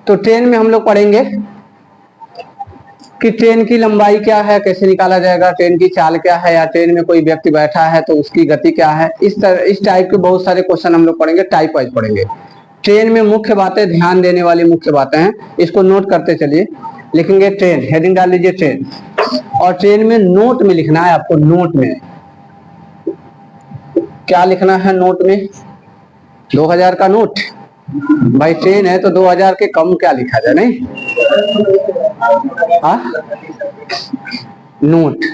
तो ट्रेन में हम लोग पढ़ेंगे कि ट्रेन की लंबाई क्या है, कैसे निकाला जाएगा, ट्रेन की चाल क्या है, या ट्रेन में कोई व्यक्ति बैठा है तो उसकी गति क्या है। इस टाइप के बहुत सारे क्वेश्चन हम लोग पढ़ेंगे, टाइप वाइज पढ़ेंगे। ट्रेन में मुख्य बातें, ध्यान देने वाली मुख्य बातें हैं, इसको नोट करते चलिए। लिखेंगे ट्रेन, हेडिंग डाल लीजिए ट्रेन, और ट्रेन में नोट में लिखना है आपको। नोट में क्या लिखना है? नोट में 2000 का नोट, भाई ट्रेन है तो 2000 के कम क्या लिखा जाए, नहीं? हाँ, नोट।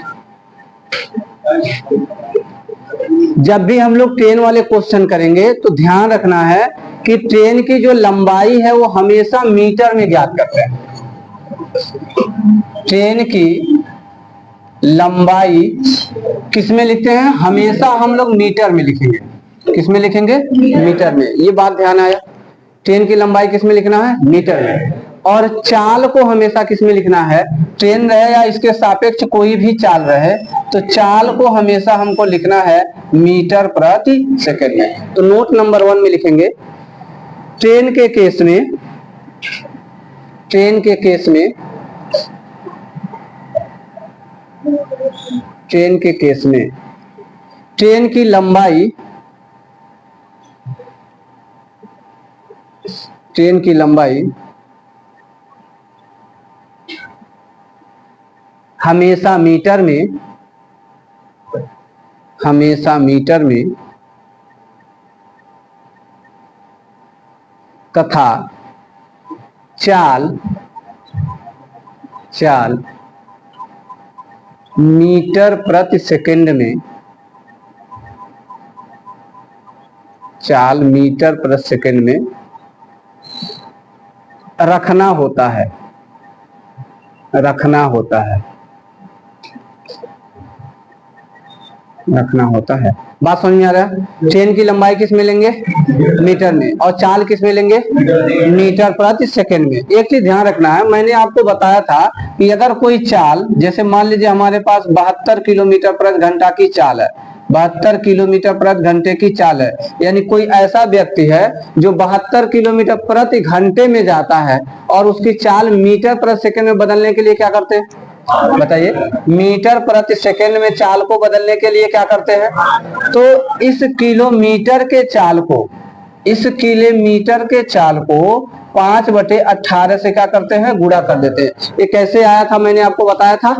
जब भी हम लोग ट्रेन वाले क्वेश्चन करेंगे तो ध्यान रखना है कि ट्रेन की जो लंबाई है वो हमेशा मीटर में ज्ञात करते हैं। ट्रेन की लंबाई किस में लिखते हैं? हमेशा हम लोग मीटर में लिखेंगे। किस में लिखेंगे? मीटर में। ये बात ध्यान आया? ट्रेन की लंबाई किस में लिखना है? मीटर में। और चाल को हमेशा किस में लिखना है? ट्रेन रहे या इसके सापेक्ष कोई भी चाल रहे, तो चाल को हमेशा हमको लिखना है मीटर प्रति सेकंड में। तो नोट नंबर 1 में लिखेंगे ट्रेन के केस में, ट्रेन के केस में, ट्रेन के केस में ट्रेन की लंबाई, ट्रेन की लंबाई हमेशा मीटर में, हमेशा मीटर में तथा चाल, चाल मीटर प्रति सेकंड में, चाल मीटर प्रति सेकंड में रखना होता है, रखना होता है, रखना होता है। बात समझ में आ रहा है? ट्रेन की लंबाई किस में लेंगे? मीटर में। और चाल किस में लेंगे? मीटर प्रति सेकंड में। एक चीज ध्यान रखना है, मैंने आपको बताया था कि अगर कोई चाल, जैसे मान लीजिए हमारे पास 72 किलोमीटर प्रति घंटा की चाल है, 72 किलोमीटर प्रति घंटे की चाल है, यानी कोई ऐसा व्यक्ति है जो 72 किलोमीटर प्रति घंटे में जाता है और उसकी चाल मीटर प्रति सेकंड में बदलने के लिए क्या करते हैं? बताइए। मीटर प्रति सेकंड में चाल को बदलने के लिए क्या करते हैं? तो इस किलोमीटर के चाल को, इस किलोमीटर के चाल को 5/18 से क्या करते हैं? गुणा कर देते हैं। ये कैसे आया था मैंने आपको बताया था।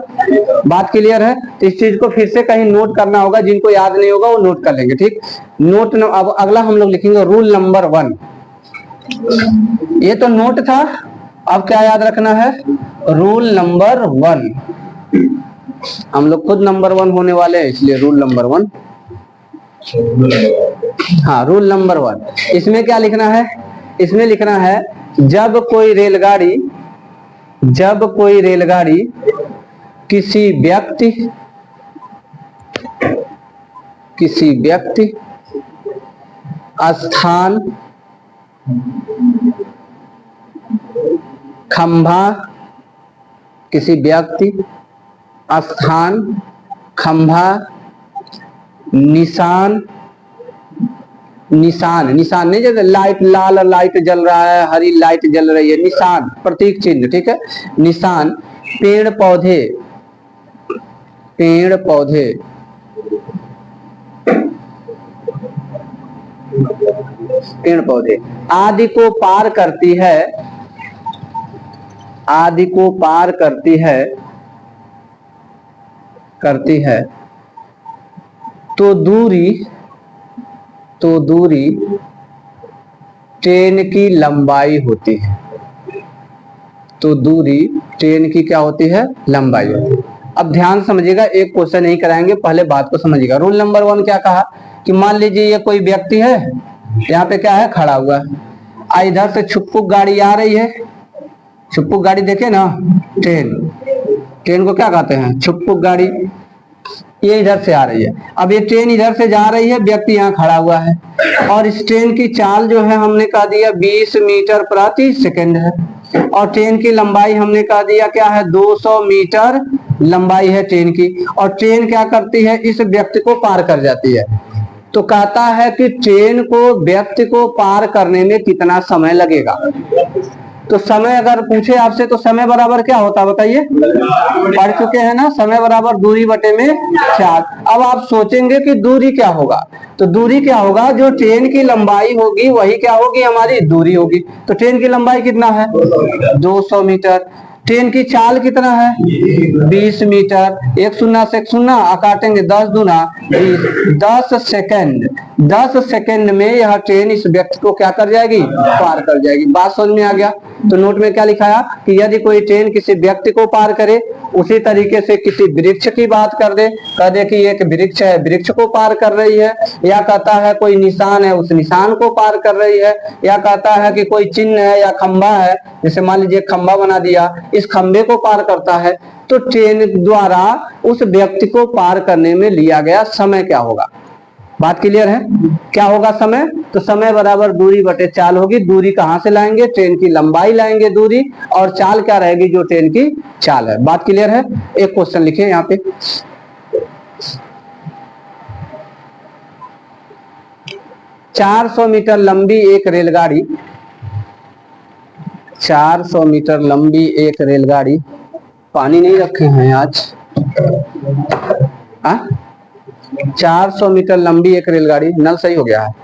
बात क्लियर है? तो इस चीज को फिर से कहीं नोट करना होगा, जिनको याद नहीं होगा वो नोट कर लेंगे, ठीक? नोट अब अगला हम लोग लिखेंगे रूल नंबर 1। ये तो नोट था, अब क्या याद रखना है? Rule number 1। हम लोग खुद नंबर 1 होने वाले हैं, इसलिए रूल नंबर 1। हाँ, रूल नंबर 1। इसमें क्या लिखना है? इसमें लिखना है जब कोई रेलगाड़ी, जब कोई रेलगाड़ी किसी व्यक्ति, किसी व्यक्ति स्थान, खंभा, किसी व्यक्ति स्थान, खंभा, निशान, निशान, निशान नहीं, जैसे लाइट, लाल लाइट जल रहा है, हरी लाइट जल रही है, निशान प्रतीक चिन्ह, ठीक है? निशान, पेड़ पौधे, पेड़ पौधे, पेड़ पौधे आदि को पार करती है, आदि को पार करती है, करती है, तो दूरी, तो दूरी ट्रेन की लंबाई होती है। तो दूरी ट्रेन की क्या होती है? लंबाई होती है। अब ध्यान समझिएगा, एक क्वेश्चन नहीं कराएंगे, पहले बात को समझिएगा। रूल नंबर 1 क्या कहा कि मान लीजिए ये कोई व्यक्ति है, यहाँ पे क्या है? खड़ा हुआ है। इधर से छुपुक गाड़ी आ रही है, छुपुक गाड़ी देखे ना, ट्रेन, ट्रेन को क्या कहते हैं? छुपुक गाड़ी। ये इधर से आ रही है, अब ये ट्रेन इधर से जा रही है, व्यक्ति यहाँ खड़ा हुआ है, और इस ट्रेन की चाल जो है हमने कहा दिया 20 मीटर प्रति सेकंड है, और ट्रेन की लंबाई हमने कहा दिया क्या है? 200 मीटर लंबाई है ट्रेन की। और ट्रेन क्या करती है? इस व्यक्ति को पार कर जाती है। तो कहता है कि ट्रेन को, व्यक्ति को पार करने में कितना समय लगेगा? तो समय अगर पूछे आपसे तो समय बराबर क्या होता है बताइए, पढ़ चुके हैं ना, समय बराबर दूरी बटे में 4। अब आप सोचेंगे कि दूरी क्या होगा, तो दूरी क्या होगा, जो ट्रेन की लंबाई होगी वही क्या होगी, हमारी दूरी होगी। तो ट्रेन की लंबाई कितना है, 200 मीटर। ट्रेन की चाल कितना है, 20 मीटर। एक शून्य से एक शून्य काटेंगे, 10 दूना 20, 10 सेकंड। 10 सेकंड में यह ट्रेन इस व्यक्ति को क्या कर जाएगी, पार कर जाएगी। बात समझ में आ गया। तो नोट में क्या लिखाया कि यदि कोई ट्रेन किसी व्यक्ति को पार करे, उसी तरीके से किसी वृक्ष की बात कर दे, कह दे कि एक वृक्ष है, वृक्ष को पार कर रही है, या कहता है कोई निशान है, उस निशान को पार कर रही है, या कहता है कि कोई चिन्ह है या खंबा है, जैसे मान लीजिए खंबा बना दिया, इस खंबे को पार करता है, तो ट्रेन द्वारा उस व्यक्ति को पार करने में लिया गया समय क्या होगा। बात क्लियर है, क्या होगा समय, तो समय बराबर दूरी बटे चाल होगी। दूरी कहां से लाएंगे, ट्रेन की लंबाई लाएंगे दूरी, और चाल क्या रहेगी, जो ट्रेन की चाल है। बात क्लियर है। एक क्वेश्चन लिखे यहाँ पे, चार 400 मीटर लंबी एक रेलगाड़ी, 400 मीटर लंबी एक रेलगाड़ी, पानी नहीं रखे हैं आज, 400 मीटर लंबी एक रेलगाड़ी, नल सही हो गया है,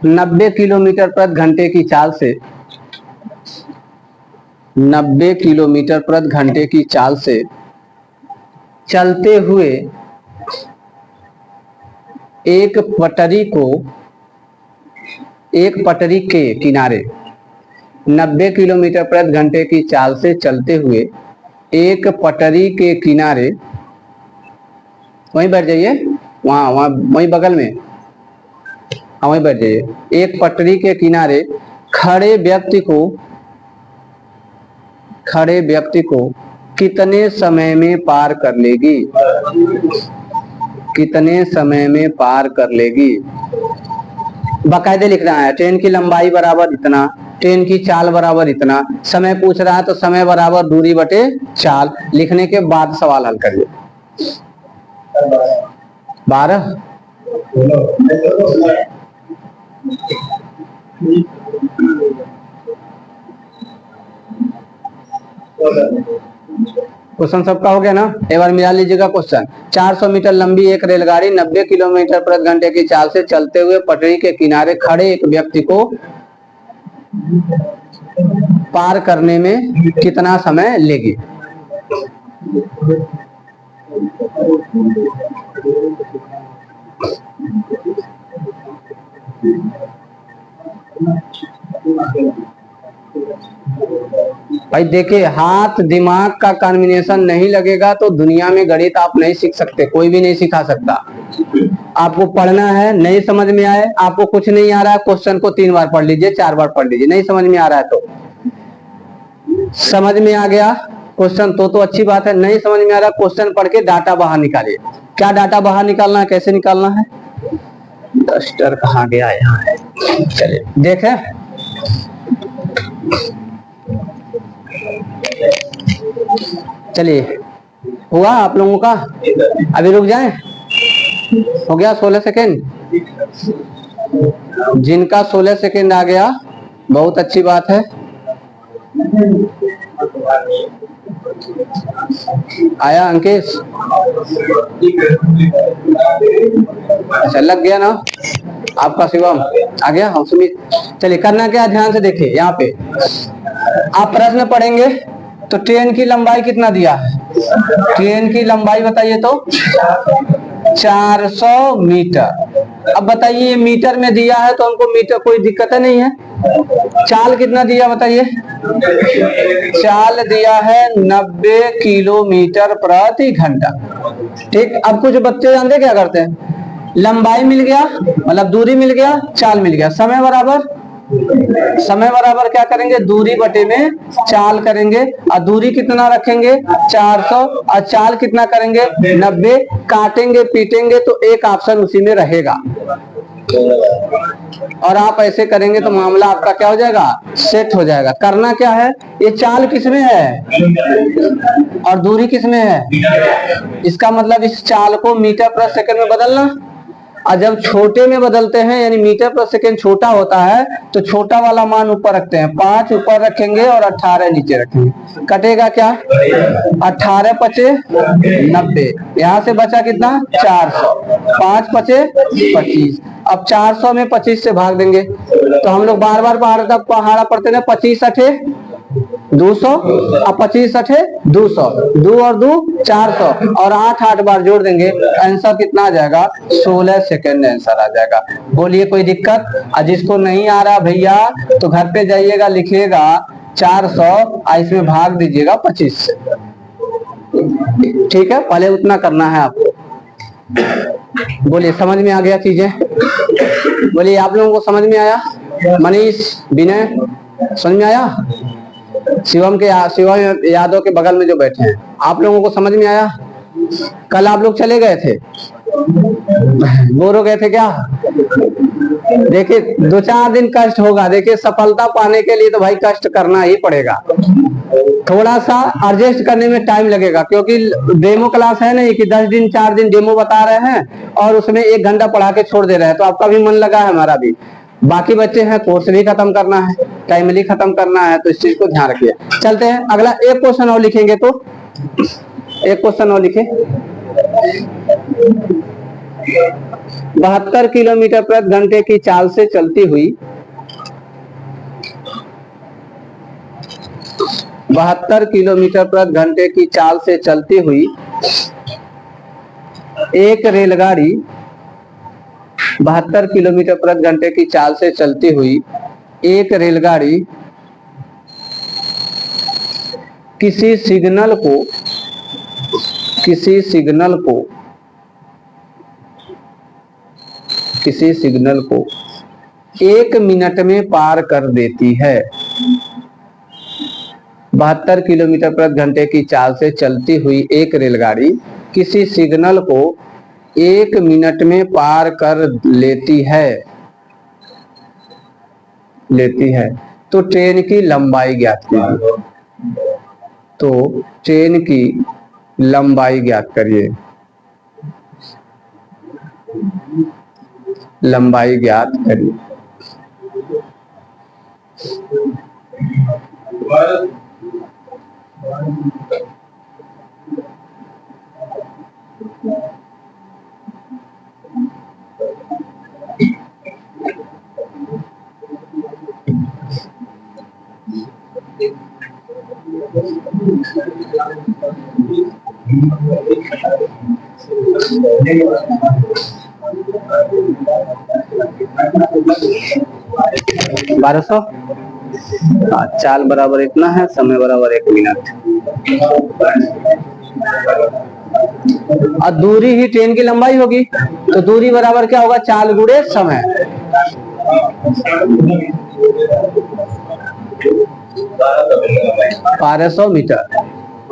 90 किलोमीटर प्रति घंटे की चाल से, 90 किलोमीटर प्रति घंटे की चाल से चलते हुए एक पटरी के किनारे, 90 किलोमीटर प्रति घंटे की चाल से चलते हुए एक पटरी के किनारे, वहीं बैठ जाइए, वहां वहीं बगल में, वहीं बैठ जाइए। एक पटरी के किनारे खड़े व्यक्ति को कितने समय में पार कर लेगी, कितने समय में पार कर लेगी। बाकायदे लिखना है, ट्रेन की लंबाई बराबर इतना, ट्रेन की चाल बराबर इतना, समय पूछ रहा है तो समय बराबर दूरी बटे चाल, लिखने के बाद सवाल हल करिए। 12 क्वेश्चन सबका हो गया ना, एक बार मिला लीजिएगा क्वेश्चन। 400 मीटर लंबी एक रेलगाड़ी 90 किलोमीटर प्रति घंटे की चाल से चलते हुए पटरी के किनारे खड़े एक व्यक्ति को पार करने में कितना समय लेगी। भाई देखिए, हाथ दिमाग का कॉम्बिनेशन नहीं लगेगा तो दुनिया में गणित आप नहीं सीख सकते, कोई भी नहीं सिखा सकता। आपको पढ़ना है, नहीं समझ में आए, आपको कुछ नहीं आ रहा है, क्वेश्चन को 3 बार पढ़ लीजिए, 4 बार पढ़ लीजिए, नहीं समझ में आ रहा है तो समझ में आ गया क्वेश्चन तो अच्छी बात है, नहीं समझ में आ रहा क्वेश्चन पढ़ के डाटा बाहर निकालिए। क्या डाटा बाहर निकालना है, कैसे निकालना है, डस्टर कहाँ गया यहाँ है, चलिए देखें। चलिए हुआ आप लोगों का, अभी रुक जाएं, हो गया 16 सेकेंड। जिनका 16 सेकेंड आ गया बहुत अच्छी बात है, आया अंकेश, अच्छा लग गया ना आपका, शिवम आ गया, हम सुमित। चलिए करना क्या, ध्यान से देखिए, यहाँ पे आप प्रश्न पढ़ेंगे तो ट्रेन की लंबाई कितना दिया है, ट्रेन की लंबाई बताइए तो 400 मीटर। अब बताइए मीटर में दिया है तो हमको मीटर कोई दिक्कत नहीं है। चाल कितना दिया बताइए, चाल दिया है 90 किलोमीटर प्रति घंटा। ठीक, अब कुछ बच्चे जानते क्या करते हैं, लंबाई मिल गया मतलब दूरी मिल गया, चाल मिल गया, समय बराबर क्या करेंगे, दूरी बटे में चाल करेंगे, और दूरी कितना रखेंगे 400, और चाल कितना करेंगे 90, काटेंगे पीटेंगे तो एक ऑप्शन उसी में रहेगा, और आप ऐसे करेंगे तो मामला आपका क्या हो जाएगा, सेट हो जाएगा। करना क्या है, ये चाल किसमें है और दूरी किसमें है, इसका मतलब इस चाल को मीटर प्रति सेकंड में बदलना, और जब छोटे में बदलते हैं यानी मीटर पर सेकेंड छोटा होता है तो छोटा वाला मान ऊपर रखते हैं, 5 ऊपर रखेंगे और 18 नीचे रखेंगे। कटेगा क्या? 18 पचे 90, यहाँ से बचा कितना? 400, 5 पचे 25। अब 400 में 25 से भाग देंगे तो हम लोग बार बार पहाड़ा पढ़ते हैं, 25 अठे 200 और 25 अठे 200, 2 और 2 400 और 8 बार जोड़ देंगे, आंसर कितना आ जाएगा? 16 सेकेंड आंसर आ जाएगा। बोलिए कोई दिक्कत? और जिसको नहीं आ रहा भैया तो घर पे जाइएगा, लिखिएगा 400 और इसमें भाग दीजिएगा 25 से। ठीक है, पहले उतना करना है आपको। बोलिए समझ में आ गया चीजें? बोलिए आप लोगों को समझ में आया? मनीष, विनय, समझ में आया? शिवम यादव के बगल में जो बैठे हैं, आप लोगों को समझ में आया? कल आप लोग चले गए थे, बोर हो गए थे क्या? देखिए 2-4 दिन कष्ट होगा। देखिए सफलता पाने के लिए तो भाई कष्ट करना ही पड़ेगा। थोड़ा सा एडजस्ट करने में टाइम लगेगा क्योंकि डेमो क्लास है नहीं कि 10 दिन 4 दिन डेमो बता रहे हैं और उसमें 1 घंटा पढ़ा के छोड़ दे रहे हैं। तो आपका भी मन लगा है, हमारा भी। बाकी बच्चे हैं, कोर्स भी खत्म करना है, टाइमली खत्म करना है, तो इस चीज को ध्यान रखिए। चलते हैं अगला, एक क्वेश्चन और लिखेंगे। तो एक क्वेश्चन और लिखे। 72 किलोमीटर प्रति घंटे की चाल से चलती हुई 72 किलोमीटर प्रति घंटे की चाल से चलती हुई एक रेलगाड़ी 72 किलोमीटर प्रति घंटे की चाल से चलती हुई एक रेलगाड़ी किसी सिग्नल को 1 मिनट में पार कर देती है। 72 किलोमीटर प्रति घंटे की चाल से चलती हुई एक रेलगाड़ी किसी सिग्नल को 1 मिनट में पार कर लेती है। तो ट्रेन की लंबाई ज्ञात कीजिए। तो ट्रेन की लंबाई ज्ञात करिए। लंबाई ज्ञात करिए। बारह सौ। चाल बराबर इतना है, समय बराबर 1 मिनट। और दूरी ही ट्रेन की लंबाई होगी, तो दूरी बराबर क्या होगा? चाल गुणे समय। 1200 मीटर।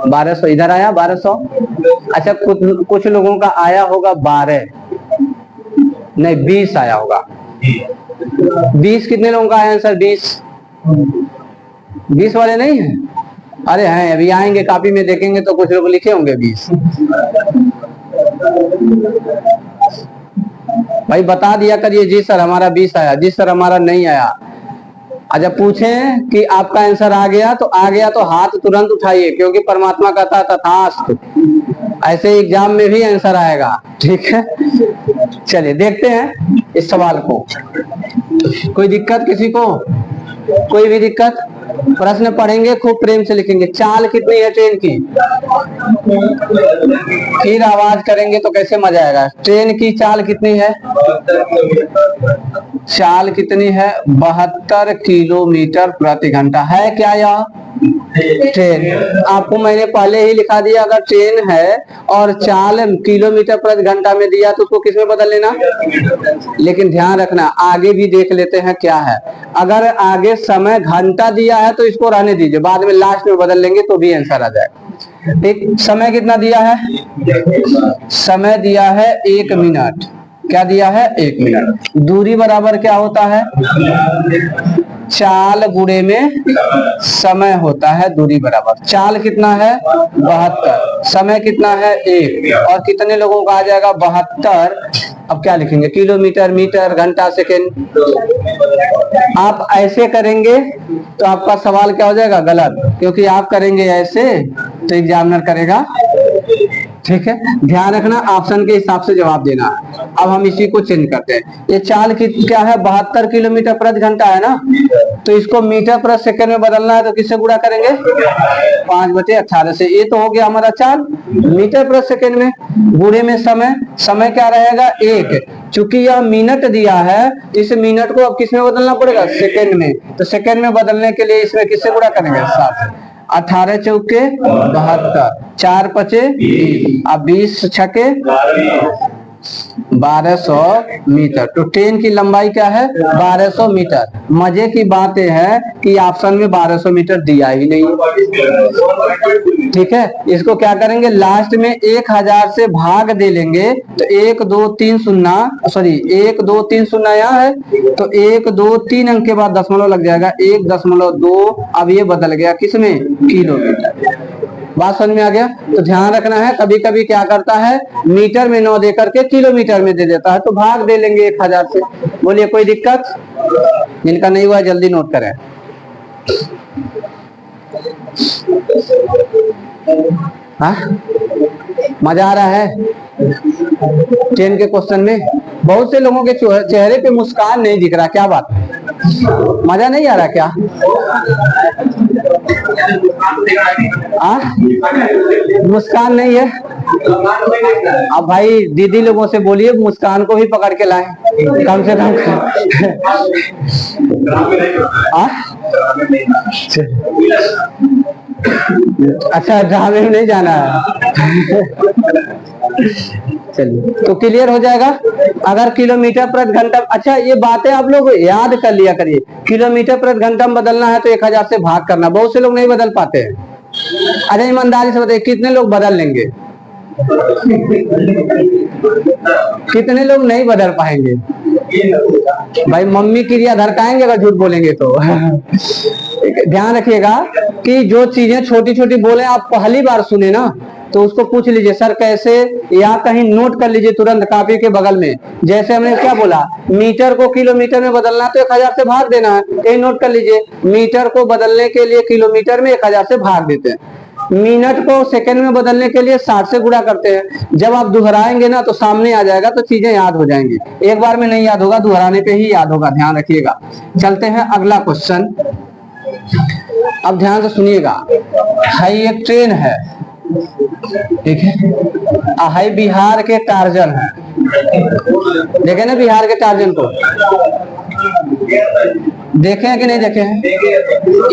1200 इधर आया 1200। अच्छा कुछ लोगों का आया होगा 12 नहीं 20 आया होगा। 20 कितने लोगों का आया आंसर? 20 वाले नहीं है? अरे हैं, अभी आएंगे कॉपी में देखेंगे तो कुछ लोग लिखे होंगे 20। भाई बता दिया करिए जी सर हमारा 20 आया, जी सर हमारा नहीं आया। अच्छा पूछें कि आपका आंसर आ गया तो हाथ तुरंत उठाइए, क्योंकि परमात्मा कहता तथास्तु। ऐसे एग्जाम में भी आंसर आएगा। ठीक है, चलिए देखते हैं इस सवाल को। कोई दिक्कत किसी को? कोई भी दिक्कत? प्रश्न पढ़ेंगे, खूब प्रेम से लिखेंगे। चाल कितनी है ट्रेन की? फिर आवाज करेंगे तो कैसे मजा आएगा। ट्रेन की चाल कितनी है? चाल कितनी है? 72 किलोमीटर प्रति घंटा। है क्या यह ट्रेन? आपको मैंने पहले ही लिखा दिया, अगर ट्रेन है और चाल किलोमीटर प्रति घंटा में दिया तो उसको किसमें बदल लेना। लेकिन ध्यान रखना, आगे भी देख लेते हैं क्या है। अगर आगे समय घंटा दिया है तो इसको रहने दीजिए, बाद में लास्ट में बदल लेंगे तो भी आंसर आ जाएगा। ठीक, समय कितना दिया है? समय दिया है 1 मिनट। क्या दिया है? 1 मिनट। दूरी बराबर क्या होता है? चाल गुणे में समय होता है दूरी बराबर। चाल कितना है 72, समय कितना है 1, और कितने लोगों का आ जाएगा 72। अब क्या लिखेंगे, किलोमीटर, मीटर, घंटा, सेकेंड। आप ऐसे करेंगे तो आपका सवाल क्या हो जाएगा गलत, क्योंकि आप करेंगे ऐसे तो एग्जामिनर करेगा, ठीक है। ध्यान रखना, ऑप्शन के हिसाब से जवाब देना। अब हम इसी को चेंज करते हैं। ये चाल की क्या है 72 किलोमीटर प्रति घंटा है ना, तो इसको मीटर प्रति सेकंड में बदलना है तो किससे गुणा करेंगे 5/18 से। ये तो हो गया हमारा चाल मीटर प्रति सेकंड में। गुणे में समय, समय क्या रहेगा 1, चूंकि यह मिनट दिया है इस मिनट को अब किस में बदलना पड़ेगा सेकंड में, तो सेकंड में बदलने के लिए इसमें किससे गुणा करेंगे 7। 18 चौके 72, 4 पचे 20, अब 20 छके 1200 मीटर। तो ट्रेन की लंबाई क्या है 1200 मीटर। मजे की बात यह है कि ऑप्शन में 1200 मीटर दिया ही नहीं, ठीक है। इसको क्या करेंगे, लास्ट में 1000 से भाग दे लेंगे तो 1 2 3 0, सॉरी 1 2 3 0 यहाँ है, तो 1 2 3 अंक के बाद दशमलव लग जाएगा 1.2। अब ये बदल गया किसमें, किलोमीटर। बात समझ में आ गया। तो ध्यान रखना है, कभी कभी क्या करता है मीटर में 9 दे करके किलोमीटर में दे देता है, तो भाग दे लेंगे 1000 से। बोलिए कोई दिक्कत, जिनका नहीं हुआ जल्दी नोट करें। हाँ मजा आ रहा है 10 के क्वेश्चन में। बहुत से लोगों के चेहरे पे मुस्कान नहीं दिख रहा, क्या बात, मजा नहीं आ रहा क्या? मुस्कान नहीं है? अब भाई दीदी लोगों से बोलिए मुस्कान को भी पकड़ के लाएं कम से कम। अच्छा ड्रामे में नहीं जाना है। चलिए तो क्लियर हो जाएगा। अगर किलोमीटर प्रति घंटा, अच्छा ये बातें आप लोग याद कर लिया करिए। किलोमीटर प्रति घंटा में बदलना है तो 1000 से भाग करना। बहुत से लोग नहीं बदल पाते हैं। अच्छा ईमानदारी से बताइए कितने लोग बदल लेंगे? कितने लोग नहीं बदल पाएंगे? भाई मम्मी क्रिया धरकाएंगे अगर झूठ बोलेंगे तो। ध्यान रखिएगा कि जो चीजें छोटी छोटी बोले आप पहली बार सुने ना, तो उसको पूछ लीजिए सर कैसे, या कहीं नोट कर लीजिए तुरंत कापी के बगल में। जैसे हमने क्या बोला, मीटर को किलोमीटर में बदलना तो 1000 से भाग देना है, कहीं नोट कर लीजिए। मीटर को बदलने के लिए किलोमीटर में 1000 से भाग देते हैं। मिनट को सेकंड में बदलने के लिए 60 से गुणा करते हैं। जब आप दोहराएंगे ना तो सामने आ जाएगा, तो चीजें याद हो जाएंगी। एक बार में नहीं याद होगा, दोहराने पे ही याद होगा, ध्यान रखिएगा। चलते हैं अगला क्वेश्चन। अब ध्यान से सुनिएगा। हाई एक ट्रेन है, ठीक है, हाई बिहार के टार्जन है। देखे ना बिहार के टार्जन को, देखे हैं कि नहीं देखे हैं?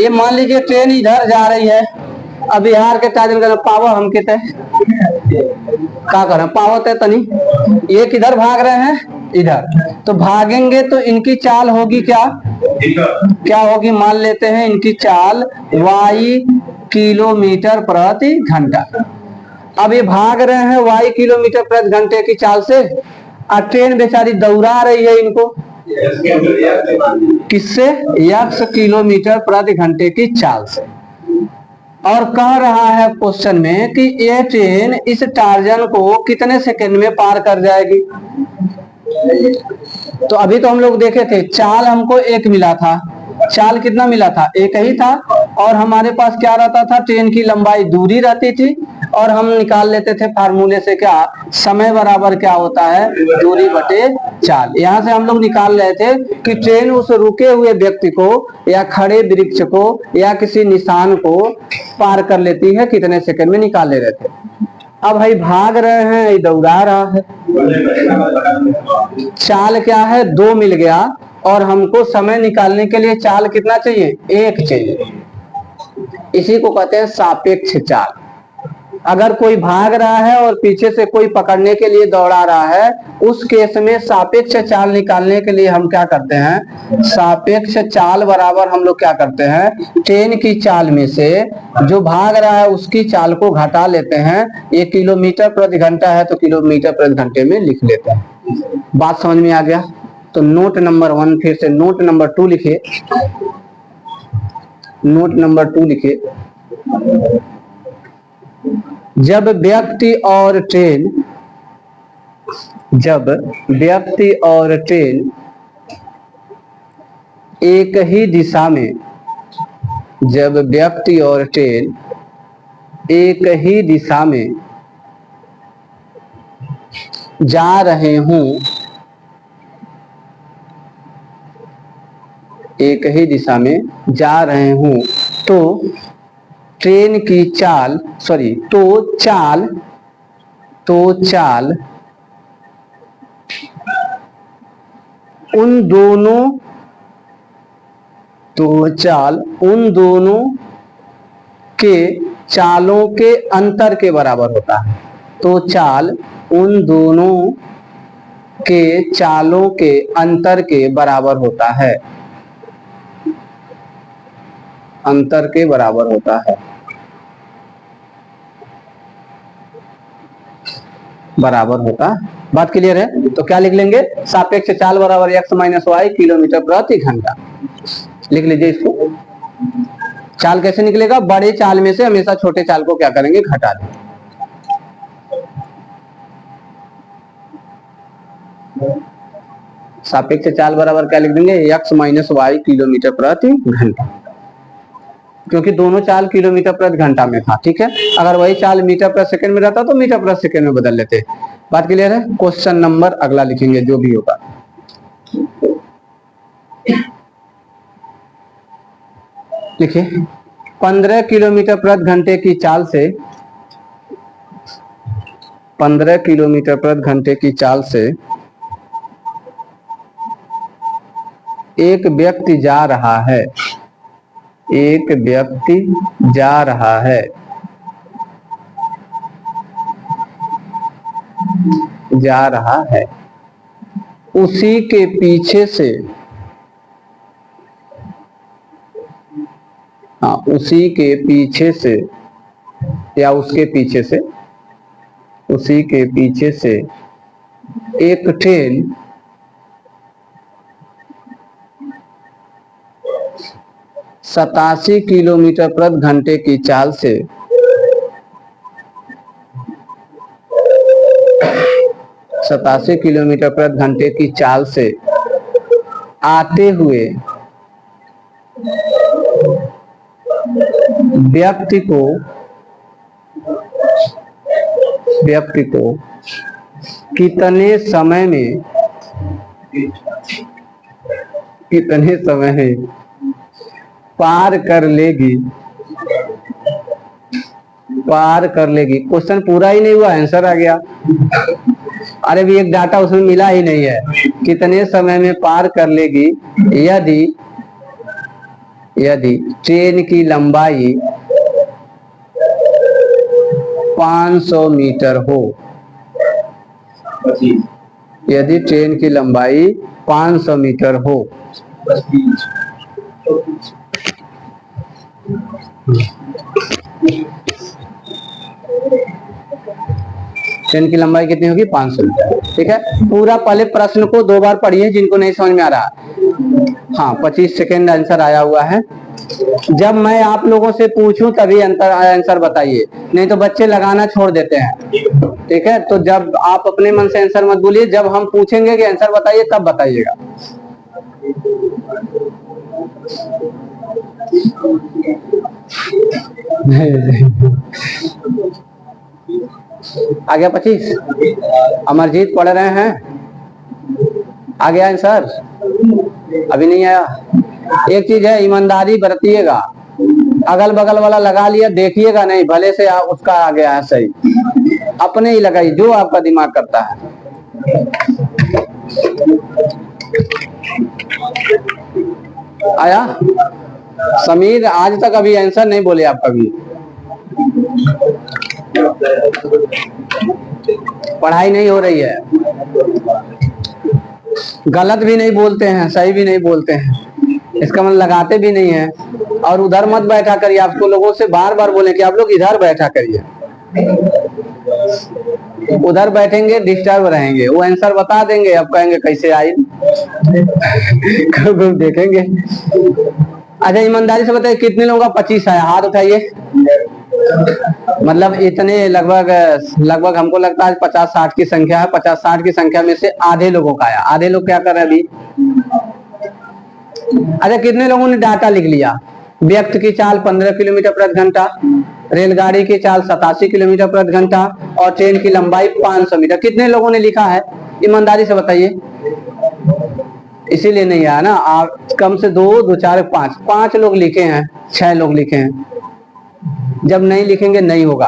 ये मान लीजिए ट्रेन इधर जा रही है, अब बिहार के टार्जन का पावर हम कहते हैं क्या करें, पावर तय तनी ये किधर भाग रहे हैं, इधर। तो भागेंगे तो इनकी चाल होगी क्या, क्या होगी? मान लेते हैं इनकी चाल y किलोमीटर प्रति घंटा। अब ये भाग रहे हैं y किलोमीटर प्रति घंटे की चाल से, और ट्रेन बेचारी दौड़ा रही है इनको किससे, x किलोमीटर प्रति घंटे की चाल से। और कह रहा है क्वेश्चन में कि ये ट्रेन इस टार्जन को कितने सेकंड में पार कर जाएगी। तो अभी तो हम लोग देखे थे चाल हमको 1 मिला था, चाल कितना मिला था, 1 ही था। और हमारे पास क्या रहता था, ट्रेन की लंबाई दूरी रहती थी, और हम निकाल लेते थे फार्मूले से क्या, समय बराबर क्या होता है, दूरी बटे चाल। यहाँ से हम लोग निकाल रहे थे कि ट्रेन उस रुके हुए व्यक्ति को या खड़े वृक्ष को या किसी निशान को पार कर लेती है कितने सेकंड में, निकाल ले रहे थे। अब भाई भाग रहे हैं, दौड़ा रहा है, चाल क्या है 2 मिल गया, और हमको समय निकालने के लिए चाल कितना चाहिए, 1 चाहिए। इसी को कहते हैं सापेक्ष चाल। अगर कोई भाग रहा है और पीछे से कोई पकड़ने के लिए दौड़ा रहा है, उस केस में सापेक्ष चाल निकालने के लिए हम क्या करते हैं, सापेक्ष चाल बराबर हम लोग क्या करते हैं, ट्रेन की चाल में से जो भाग रहा है उसकी चाल को घटा लेते हैं। ये किलोमीटर प्रति घंटा है तो किलोमीटर प्रति घंटे में लिख लेते हैं। बात समझ में आ गया? तो नोट नंबर 1 फिर से नोट नंबर 2 लिखिए। नोट नंबर 2 लिखिए। जब व्यक्ति और ट्रेन एक ही दिशा में जब व्यक्ति और ट्रेन एक ही दिशा में जा रहे हों, एक ही दिशा में जा रहे हों तो ट्रेन की चाल उन दोनों के चालों के अंतर के बराबर होता है। तो चाल उन दोनों के चालों के अंतर के बराबर होता है, अंतर के बराबर होता है, बराबर होता है। बात क्लियर है? तो क्या लिख लेंगे? सापेक्ष चाल बराबर x माइनस वाई किलोमीटर प्रति घंटा। लिख लीजिए इसको। चाल कैसे निकलेगा? बड़े चाल में से हमेशा छोटे चाल को क्या करेंगे? घटा देंगे। सापेक्ष चाल बराबर क्या लिख देंगे? x माइनस वाई किलोमीटर प्रति घंटा, क्योंकि दोनों चाल किलोमीटर प्रति घंटा में था। ठीक है, अगर वही चाल मीटर प्रति सेकंड में रहता तो मीटर प्रति सेकंड में बदल लेते। बात क्लियर है? क्वेश्चन नंबर अगला लिखेंगे जो भी होगा। लिखिए 15 किलोमीटर प्रति घंटे की चाल से 15 किलोमीटर प्रति घंटे की चाल से एक व्यक्ति जा रहा है, एक व्यक्ति जा रहा है, जा रहा है, उसी के पीछे से, हाँ उसी के पीछे से या उसके पीछे से, उसी के पीछे से एक ट्रेन 87 किलोमीटर प्रति घंटे की चाल से 87 किलोमीटर प्रति घंटे की चाल से आते हुए व्यक्ति को कितने समय में पार कर लेगी? क्वेश्चन पूरा ही नहीं हुआ, आंसर आ गया। अरे भी एक डाटा उसमें मिला ही नहीं है। कितने समय में पार कर लेगी यदि ट्रेन की लंबाई 500 मीटर हो, यदि ट्रेन की लंबाई 500 मीटर हो। ट्रेन की लंबाई कितनी होगी? 500 मीटर। ठीक है, पूरा पहले प्रश्न को 2 बार पढ़िए जिनको नहीं समझ में आ रहा। हाँ 25 सेकेंड आंसर आया हुआ है। जब मैं आप लोगों से पूछूं तभी आंसर बताइए, नहीं तो बच्चे लगाना छोड़ देते हैं। ठीक है, तो जब आप अपने मन से आंसर मत बोलिए, जब हम पूछेंगे कि आंसर बताइए तब बताइएगा। आ गया 25? अमरजीत पढ़ रहे हैं? आ गया आंसर? अभी नहीं आया। एक चीज है, ईमानदारी बरतिएगा। अगल बगल वाला लगा लिया, देखिएगा नहीं, भले से उसका आ गया है सही, अपने ही लगाइए जो आपका दिमाग करता है। आया? समीर आज तक अभी आंसर नहीं बोले आप कभी। पढ़ाई नहीं हो रही है, गलत भी नहीं बोलते हैं, सही भी नहीं बोलते हैं, इसका मतलब लगाते भी नहीं है। और उधर मत बैठा करिए, आपको लोगों से बार बार बोले कि आप लोग इधर बैठा करिए। उधर बैठेंगे डिस्टर्ब रहेंगे, वो आंसर बता देंगे, अब कहेंगे कैसे आई। कब देखेंगे। अच्छा ईमानदारी से बताइए कितने लोगों का 25 आया, हाथ उठाइए। मतलब इतने लगभग हमको लगता है 50-60 की संख्या है। 50-60 की संख्या में से आधे लोगों का आया। आधे लोग क्या कर रहे हैं अभी? अच्छा कितने लोगों ने डाटा लिख लिया? व्यक्ति की चाल 15 किलोमीटर प्रति घंटा, रेलगाड़ी की चाल 87 किलोमीटर प्रति घंटा और ट्रेन की लंबाई 500 मीटर। कितने लोगों ने लिखा है ईमानदारी से बताइए? इसीलिए नहीं आया ना। आप कम से 2, 4, 5 लोग लिखे हैं, 6 लोग लिखे हैं। जब नहीं लिखेंगे नहीं होगा।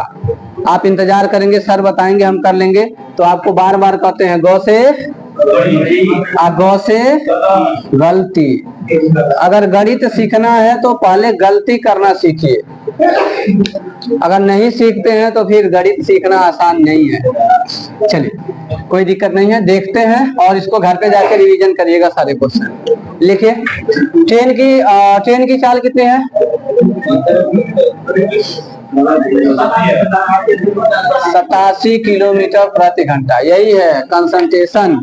आप इंतजार करेंगे, सर बताएंगे, हम कर लेंगे। तो आपको बार बार कहते हैं गौ से गलती। अगर गणित सीखना है तो पहले गलती करना सीखिए। अगर नहीं सीखते हैं तो फिर गणित सीखना आसान नहीं है। चलिए कोई दिक्कत नहीं है, देखते हैं और इसको घर पे जाके रिवीजन करिएगा सारे क्वेश्चन। लिखिए ट्रेन की चाल कितनी है? 87 किलोमीटर प्रति घंटा। यही है कंसंट्रेशन।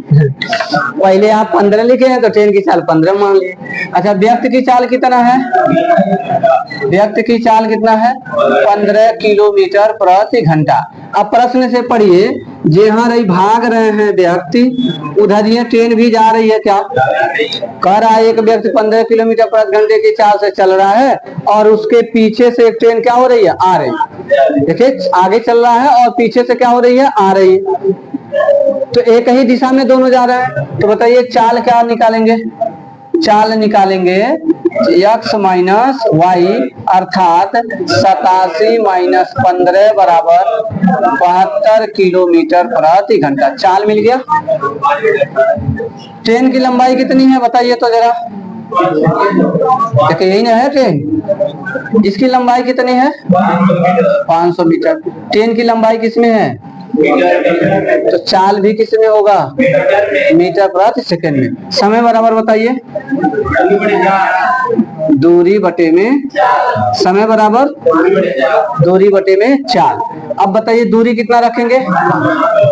पहले आप 15 लिखे हैं तो ट्रेन की चाल 15 मान लिए। अच्छा व्यक्ति की चाल कितना है? व्यक्ति की चाल कितना है? 15 किलोमीटर प्रति घंटा। अब प्रश्न से पढ़िए, जहाँ रही भाग रहे हैं व्यक्ति, उधर ये ट्रेन भी जा रही है क्या? कह रहा है एक व्यक्ति 15 किलोमीटर प्रति घंटे की चाल से चल रहा है और उसके पीछे से एक ट्रेन क्या हो रही है? आ रही है। देखिए आगे चल रहा है और पीछे से क्या हो रही है? आ रही है। तो एक ही दिशा में दोनों जा रहे हैं। तो बताइए चाल क्या निकालेंगे? चाल निकालेंगे x माइनस वाई अर्थात 87 माइनस 15 बराबर 72 किलोमीटर प्रति घंटा। चाल मिल गया। ट्रेन की लंबाई कितनी है बताइए तो जरा। देखिए यही ना है ट्रेन, इसकी लंबाई कितनी है? 500 मीटर। ट्रेन की लंबाई किसमें है? तो चाल भी किसमें होगा? मीटर प्रति सेकंड में। समय बराबर बताइए दूरी बटे में समय बराबर दूरी बटे में चाल। अब बताइए दूरी कितना रखेंगे,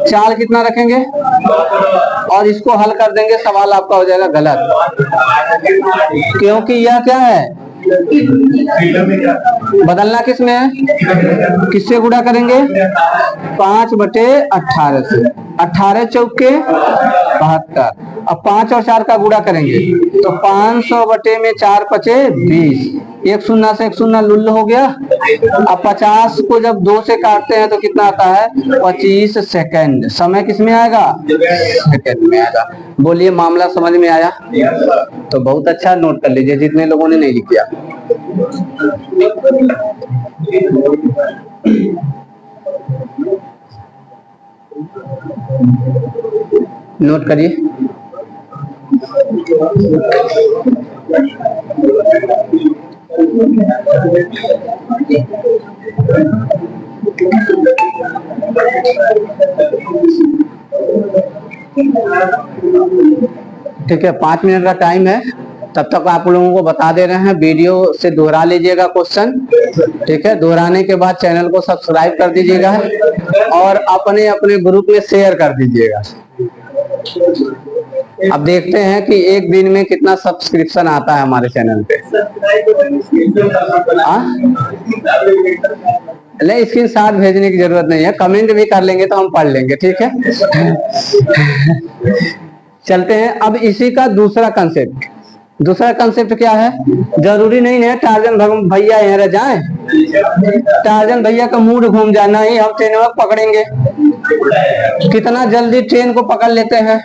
चाल कितना रखेंगे, और इसको हल कर देंगे, सवाल आपका हो जाएगा गलत, क्योंकि यह क्या है? बदलना किसमें है? किससे गुणा करेंगे? 5/18 से। 18 चौके 72। अब 5 और 4 का गुणा करेंगे तो 500 बटे में 4 पचे 20। एक शून्य से एक शून्य लुल्ल हो गया। अब 50 को जब 2 से काटते हैं तो कितना आता है? 25 सेकंड। समय किसमें आएगा? सेकंड में आएगा। बोलिए मामला समझ में आया? तो बहुत अच्छा, नोट कर लीजिए जितने लोगों ने नहीं लिख दिया। नोट करिए। ठीक है 5 मिनट का टाइम है, तब तक आप लोगों को बता दे रहे हैं, वीडियो से दोहरा लीजिएगा क्वेश्चन। ठीक है, दोहराने के बाद चैनल को सब्सक्राइब कर दीजिएगा और अपने अपने ग्रुप में शेयर कर दीजिएगा। अब देखते हैं कि एक दिन में कितना सब्सक्रिप्शन आता है हमारे चैनल पे। नहीं स्क्रीनशॉट भेजने की जरूरत नहीं है, कमेंट भी कर लेंगे तो हम पढ़ लेंगे। ठीक है चलते हैं अब इसी का दूसरा कंसेप्ट। दूसरा कंसेप्ट क्या है? जरूरी नहीं है टार्जन भैया यहाँ रह जाए, टार्जन भैया का मूड घूम जाना ही हम ट्रेन पकड़ेंगे। कितना जल्दी ट्रेन को पकड़ लेते हैं।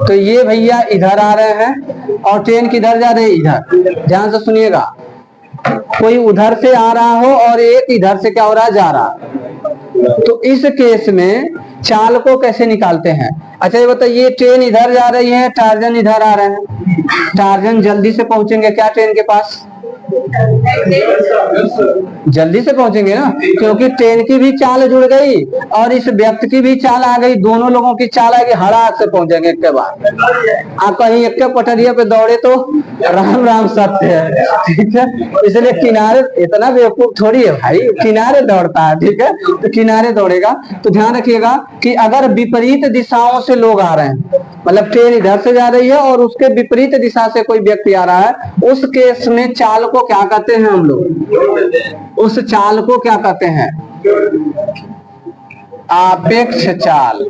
तो ये भैया इधर आ रहे हैं और ट्रेन किधर जा रही है? इधर। ध्यान से सुनिएगा, कोई उधर से आ रहा हो और एक इधर से क्या हो रहा है? जा रहा। तो इस केस में चाल को कैसे निकालते हैं? अच्छा ये बताइए, ट्रेन इधर जा रही है, टार्जन इधर आ रहे हैं। टार्जन जल्दी से पहुंचेंगे क्या ट्रेन के पास? जल्दी से पहुंचेंगे ना, क्योंकि ट्रेन की भी चाल जुड़ गई और इस व्यक्ति की भी चाल आ गई, दोनों लोगों की चाल आ गई, हड़ाक से पहुंचेंगे एक के बाद। आप कहीं एक के पटरिया पे दौड़े तो राम राम सत्य है। ठीक है, इसलिए किनारे, इतना बेवकूफ थोड़ी है भाई, किनारे दौड़ता है। ठीक है, तो किनारे दौड़ेगा। तो ध्यान रखिएगा कि अगर विपरीत दिशाओं से लोग आ रहे हैं, मतलब ट्रेन इधर से जा रही है और उसके विपरीत दिशा से कोई व्यक्ति आ रहा है, उस केस में चाल को को क्या कहते हैं हम लोग? उस चाल को क्या कहते हैं? आपेक्ष चाल।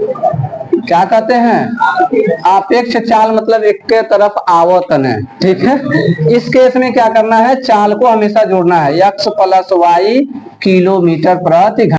क्या कहते हैं? आपेक्ष चाल मतलब एक के तरफ आवतन है, ठीक है। इस केस में क्या करना है, चाल को हमेशा जोड़ना है, x + y किलोमीटर प्रति घंटा।